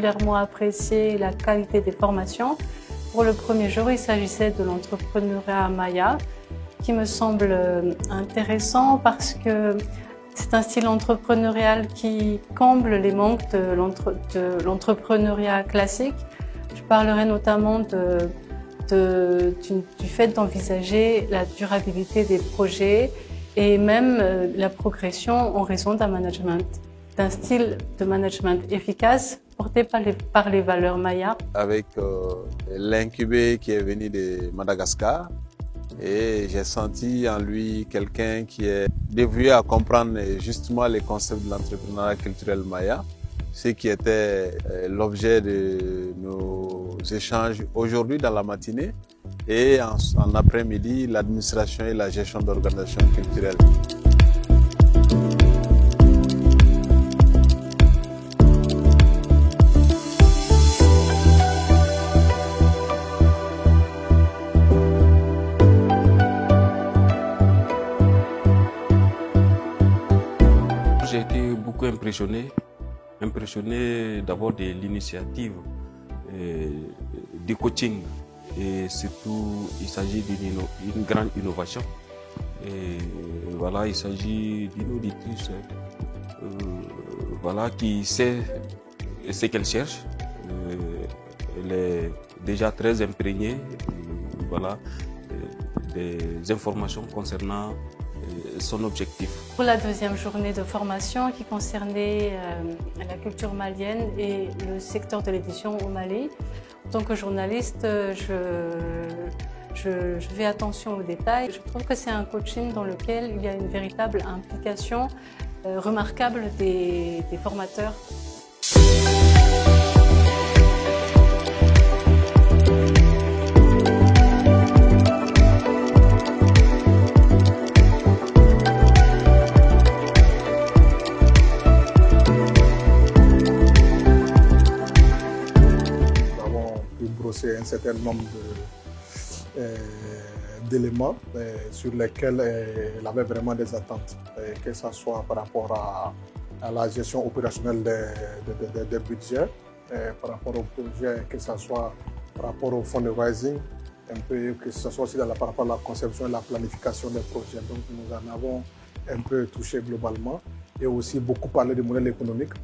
particulièrement apprécié la qualité des formations. Pour le premier jour, il s'agissait de l'entrepreneuriat Maya, qui me semble intéressant parce que c'est un style entrepreneurial qui comble les manques de l'entrepreneuriat classique. Je parlerai notamment du fait d'envisager la durabilité des projets et même la progression en raison d'un style de management efficace porté par les valeurs Maya. Avec l'incubé qui est venu de Madagascar, et j'ai senti en lui quelqu'un qui est dévoué à comprendre justement les concepts de l'entrepreneuriat culturel Maya, ce qui était l'objet de nos échanges aujourd'hui dans la matinée et en après-midi, l'administration et la gestion d'organisations culturelles. J'ai été beaucoup impressionné d'abord de l'initiative du coaching, et surtout il s'agit d'une grande innovation. Et voilà, il s'agit d'une auditrice voilà, qui sait ce qu'elle cherche. Elle est déjà très imprégnée voilà, des informations concernant son objectif. Pour la deuxième journée de formation qui concernait la culture malienne et le secteur de l'édition au Mali, en tant que journaliste, je fais attention aux détails. Je trouve que c'est un coaching dans lequel il y a une véritable implication remarquable des formateurs. Un certain nombre d'éléments sur lesquels elle avait vraiment des attentes, que ce soit par rapport à la gestion opérationnelle des budgets, par rapport au projet, que ce soit par rapport au fundraising, que ce soit aussi par rapport à la conception et la planification des projets. Donc nous en avons un peu touché globalement et aussi beaucoup parlé du modèle économique.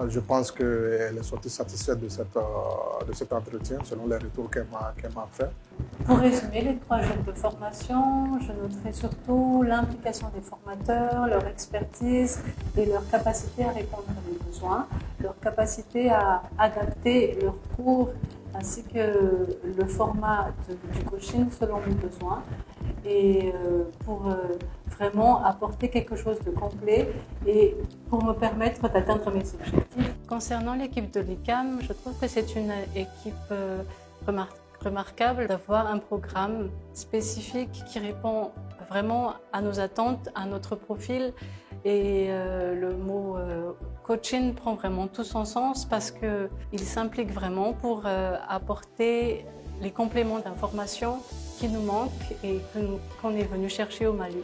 Je pense qu'elle est sortie satisfaite de cet entretien, selon les retours qu'elle m'a fait. Pour résumer les 3 jours de formation, je noterai surtout l'implication des formateurs, leur expertise et leur capacité à répondre aux besoins, leur capacité à adapter leurs cours ainsi que le format du coaching selon mes besoins et pour vraiment apporter quelque chose de complet et pour me permettre d'atteindre mes objectifs. Concernant l'équipe de l'ICAM, je trouve que c'est une équipe remarquable d'avoir un programme spécifique qui répond vraiment à nos attentes, à notre profil. Et le mot coaching prend vraiment tout son sens parce qu'il s'implique vraiment pour apporter les compléments d'information qui nous manquent et qu'on est venu chercher au Mali.